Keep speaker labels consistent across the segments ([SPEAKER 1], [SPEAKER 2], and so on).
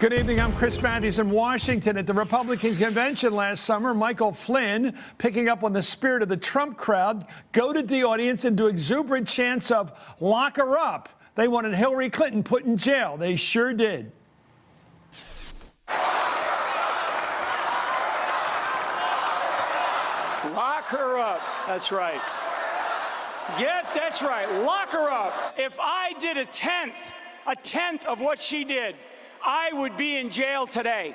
[SPEAKER 1] Good evening. I'm Chris Mathews in Washington. At the Republican convention last summer, Michael Flynn, picking up on the spirit of the Trump crowd, goaded the audience into exuberant chants of "lock her up." They wanted Hillary Clinton put in jail. They sure did.
[SPEAKER 2] Lock her up. That's right. That's right. Lock her up. If I did a tenth of what she did, I would be in jail today.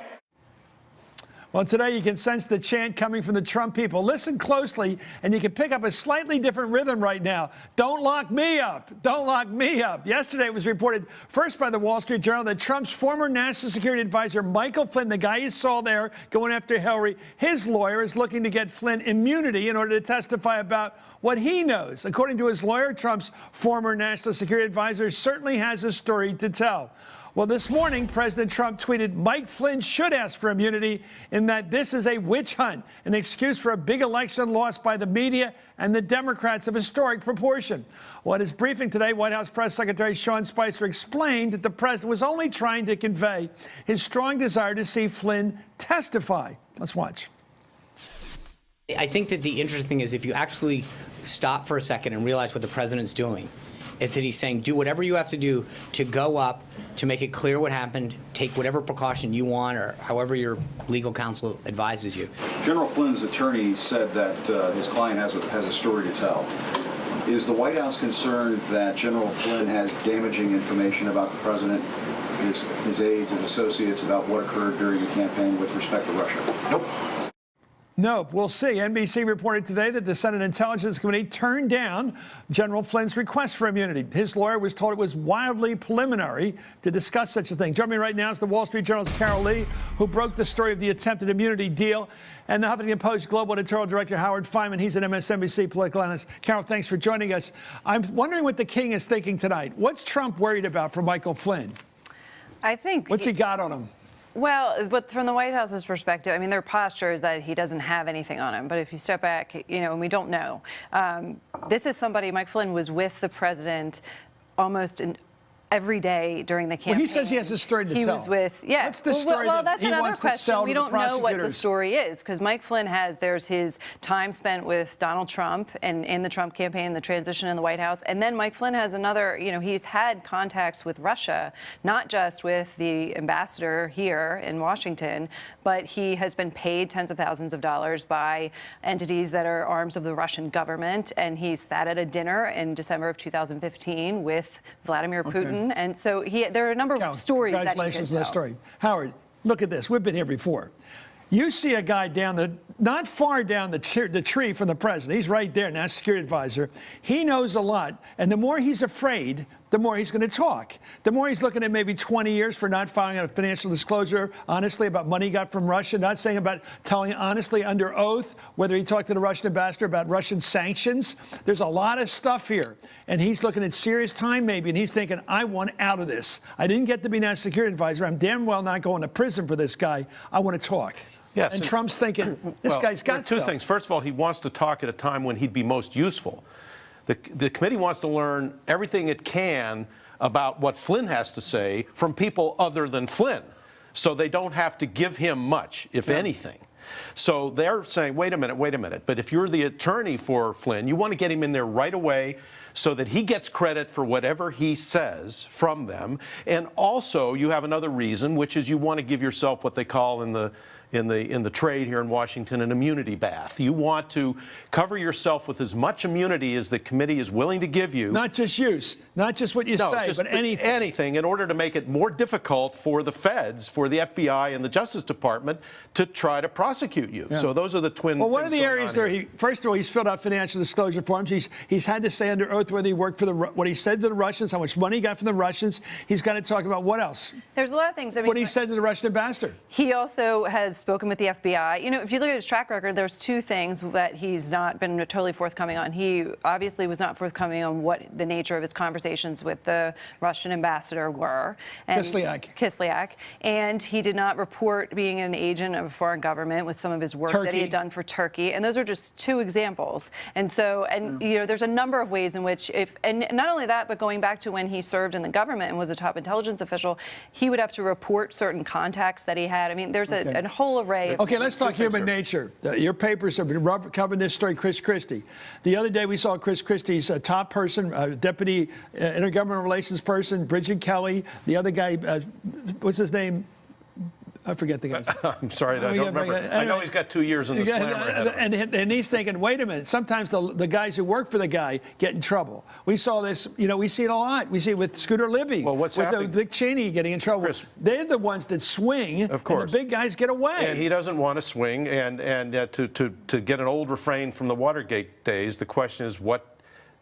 [SPEAKER 1] Well, today you can sense the chant coming from the Trump people. Listen closely, and you can pick up a slightly different rhythm right now. Don't lock me up. Don't lock me up. Yesterday it was reported first by the Wall Street Journal that Trump's former national security advisor, Michael Flynn, the guy you saw there going after Hillary, his lawyer is looking to get Flynn immunity in order to testify about what he knows. According to his lawyer, Trump's former national security advisor certainly has a story to tell. Well, this morning, President Trump tweeted Mike Flynn should ask for immunity in that this is a witch hunt, an excuse for a big election lost by the media and the Democrats of historic proportion. Well, at his briefing today, White House Press Secretary Sean Spicer explained that the president was only trying to convey his strong desire to see Flynn testify. Let's watch.
[SPEAKER 3] I think that the interesting thing is if you actually stop for a second and realize what the president's doing, is that he's saying do whatever you have to do to go up, to make it clear what happened, take whatever precaution you want or however your legal counsel advises you.
[SPEAKER 4] General Flynn's attorney said that his client has a story to tell. Is the White House concerned that General Flynn has damaging information about the president, his aides, his associates, about what occurred during the campaign with respect to Russia?
[SPEAKER 3] Nope.
[SPEAKER 1] No, we'll see. NBC reported today that the Senate Intelligence Committee turned down General Flynn's request for immunity. His lawyer was told it was wildly preliminary to discuss such a thing. Joining me right now is the Wall Street Journal's Carol Lee, who broke the story of the attempted immunity deal, and the Huffington Post Global Editorial Director Howard Fineman. He's an MSNBC political analyst. Carol, thanks for joining us. I'm wondering what the king is thinking tonight. What's Trump worried about for Michael Flynn?
[SPEAKER 5] I think...
[SPEAKER 1] What's he got on him?
[SPEAKER 5] Well, but from the White House's perspective, I mean, their posture is that he doesn't have anything on him. But if you step back, and we don't know. This is somebody, Mike Flynn was with the president almost every day during the campaign.
[SPEAKER 1] Well, he says he has a story to tell.
[SPEAKER 5] He was with, yeah.
[SPEAKER 1] What's the story
[SPEAKER 5] well, that's
[SPEAKER 1] he
[SPEAKER 5] another
[SPEAKER 1] wants
[SPEAKER 5] question.
[SPEAKER 1] to sell
[SPEAKER 5] We
[SPEAKER 1] to the
[SPEAKER 5] don't know what the
[SPEAKER 1] prosecutors?
[SPEAKER 5] story is, because Mike Flynn there's his time spent with Donald Trump and in the Trump campaign, the transition in the White House. And then Mike Flynn has another, he's had contacts with Russia, not just with the ambassador here in Washington, but he has been paid tens of thousands of dollars by entities that are arms of the Russian government. And he sat at a dinner in December of 2015 with Vladimir Putin. And so there are a number of stories that he
[SPEAKER 1] congratulations
[SPEAKER 5] can
[SPEAKER 1] on that
[SPEAKER 5] tell.
[SPEAKER 1] story. Howard, look at this. We've been here before. You see a guy not far down the tree from the president. He's right there, national security advisor. He knows a lot. And the more he's afraid, the more he's going to talk. The more he's looking at maybe 20 years for not filing a financial disclosure, honestly, about money he got from Russia, not saying about telling honestly under oath whether he talked to the Russian ambassador about Russian sanctions. There's a lot of stuff here. And he's looking at serious time maybe, and he's thinking, I want out of this. I didn't get to be national security advisor. I'm damn well not going to prison for this guy. I want to talk.
[SPEAKER 6] Yes,
[SPEAKER 1] and Trump's thinking, this guy's got
[SPEAKER 6] two things. First of all, he wants to talk at a time when he'd be most useful. The committee wants to learn everything it can about what Flynn has to say from people other than Flynn, so they don't have to give him much, if anything. So they're saying, wait a minute. But if you're the attorney for Flynn, you want to get him in there right away so that he gets credit for whatever he says from them. And also, you have another reason, which is you want to give yourself what they call in the trade here in Washington an immunity bath. You want to cover yourself with as much immunity as the committee is willing to give you.
[SPEAKER 1] Not just use, not just what you say, but anything.
[SPEAKER 6] Anything in order to make it more difficult for the feds, for the FBI and the Justice Department to try to prosecute you. Yeah. So those are the twin.
[SPEAKER 1] Well, one of the areas there, first of all, he's filled out financial disclosure forms. He's had to say under oath whether he worked for what he said to the Russians, how much money he got from the Russians. He's got to talk about what else.
[SPEAKER 5] There's a lot of things. I mean,
[SPEAKER 1] what he said to the Russian ambassador.
[SPEAKER 5] He also has spoken with the FBI. If you look at his track record, there's two things that he's not been totally forthcoming on. He obviously was not forthcoming on what the nature of his conversations with the Russian ambassador were. And Kislyak. And he did not report being an agent of a foreign government with some of his work that he had done for Turkey. And those are just two examples. And so, there's a number of ways in which which and not only that, but going back to when he served in the government and was a top intelligence official, he would have to report certain contacts that he had. I mean, there's a whole array of...
[SPEAKER 1] Okay, let's talk human nature. Your papers have been covering this story, Chris Christie. The other day we saw Chris Christie's top person, deputy intergovernmental relations person, Bridget Kelly. The other guy, what's his name? I forget the guy's name.
[SPEAKER 6] I'm sorry, I don't remember. I know he's got 2 years in the slammer ahead of him.
[SPEAKER 1] And he's thinking, wait a minute, sometimes the guys who work for the guy get in trouble. We saw this, we see it a lot. We see it with Scooter Libby.
[SPEAKER 6] Well, what's happening?
[SPEAKER 1] With Dick Cheney getting in trouble.
[SPEAKER 6] Chris,
[SPEAKER 1] they're the ones that swing,
[SPEAKER 6] of course,
[SPEAKER 1] and the big guys get away.
[SPEAKER 6] And he doesn't want to swing. And to get an old refrain from the Watergate days, the question is, what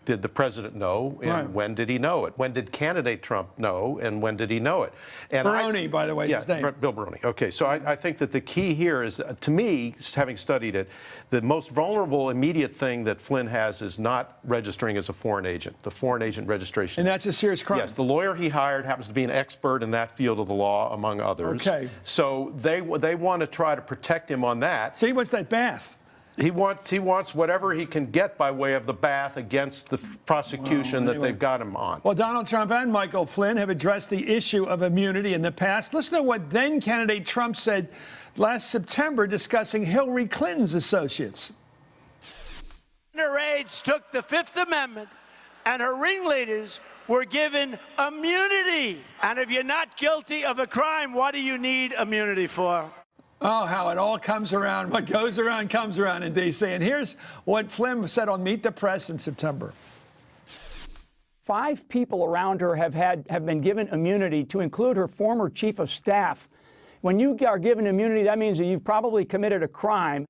[SPEAKER 6] did the president know, and when did he know it? When did candidate Trump know, and when did he know it? And
[SPEAKER 1] Baroni, by the way, his name.
[SPEAKER 6] Bill Baroni. Okay, so I think that the key here is, to me, having studied it, the most vulnerable immediate thing that Flynn has is not registering as a foreign agent, the foreign agent registration.
[SPEAKER 1] And that's a serious crime.
[SPEAKER 6] Yes, the lawyer he hired happens to be an expert in that field of the law, among others.
[SPEAKER 1] Okay.
[SPEAKER 6] So they want to try to protect him on that.
[SPEAKER 1] So he wants that bath.
[SPEAKER 6] He wants whatever he can get by way of the bath against the prosecution that they've got him on.
[SPEAKER 1] Well, Donald Trump and Michael Flynn have addressed the issue of immunity in the past. Listen to what then candidate Trump said last September discussing Hillary Clinton's associates.
[SPEAKER 7] Underage took the Fifth Amendment, and her ringleaders were given immunity. And if you're not guilty of a crime, what do you need immunity for?
[SPEAKER 1] Oh, how it all comes around. What goes around comes around in D.C. And here's what Flynn said on Meet the Press in September.
[SPEAKER 2] 5 people around her have been given immunity, to include her former chief of staff. When you are given immunity, that means that you've probably committed a crime.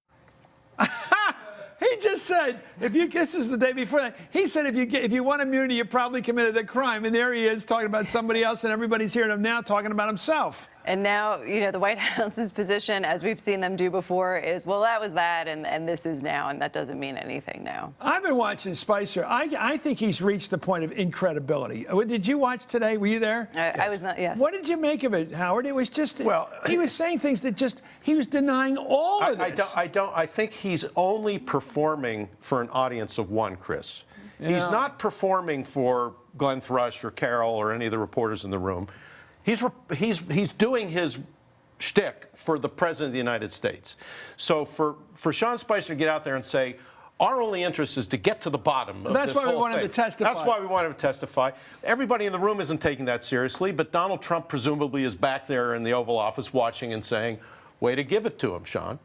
[SPEAKER 1] He just said, this is the day before that. He said, if you want immunity, you probably committed a crime. And there he is talking about somebody else, and everybody's hearing him now talking about himself.
[SPEAKER 5] And now, the White House's position, as we've seen them do before, is, well, that was that, and this is now, and that doesn't mean anything now.
[SPEAKER 1] I've been watching Spicer. I think he's reached the point of incredibility. Did you watch today? Were you there?
[SPEAKER 5] I was not, yes.
[SPEAKER 1] What did you make of it, Howard? It was just, he was saying things that he was denying all of this.
[SPEAKER 6] I think he's only performing for an audience of one, Chris. Yeah. He's not performing for Glenn Thrush or Carol or any of the reporters in the room. He's doing his shtick for the President of the United States. So for Sean Spicer to get out there and say, our only interest is to get to the bottom of
[SPEAKER 1] That's
[SPEAKER 6] this
[SPEAKER 1] why we
[SPEAKER 6] whole
[SPEAKER 1] want him
[SPEAKER 6] thing.
[SPEAKER 1] to testify.
[SPEAKER 6] That's why we want him to testify. Everybody in the room isn't taking that seriously, but Donald Trump presumably is back there in the Oval Office watching and saying, way to give it to him, Sean.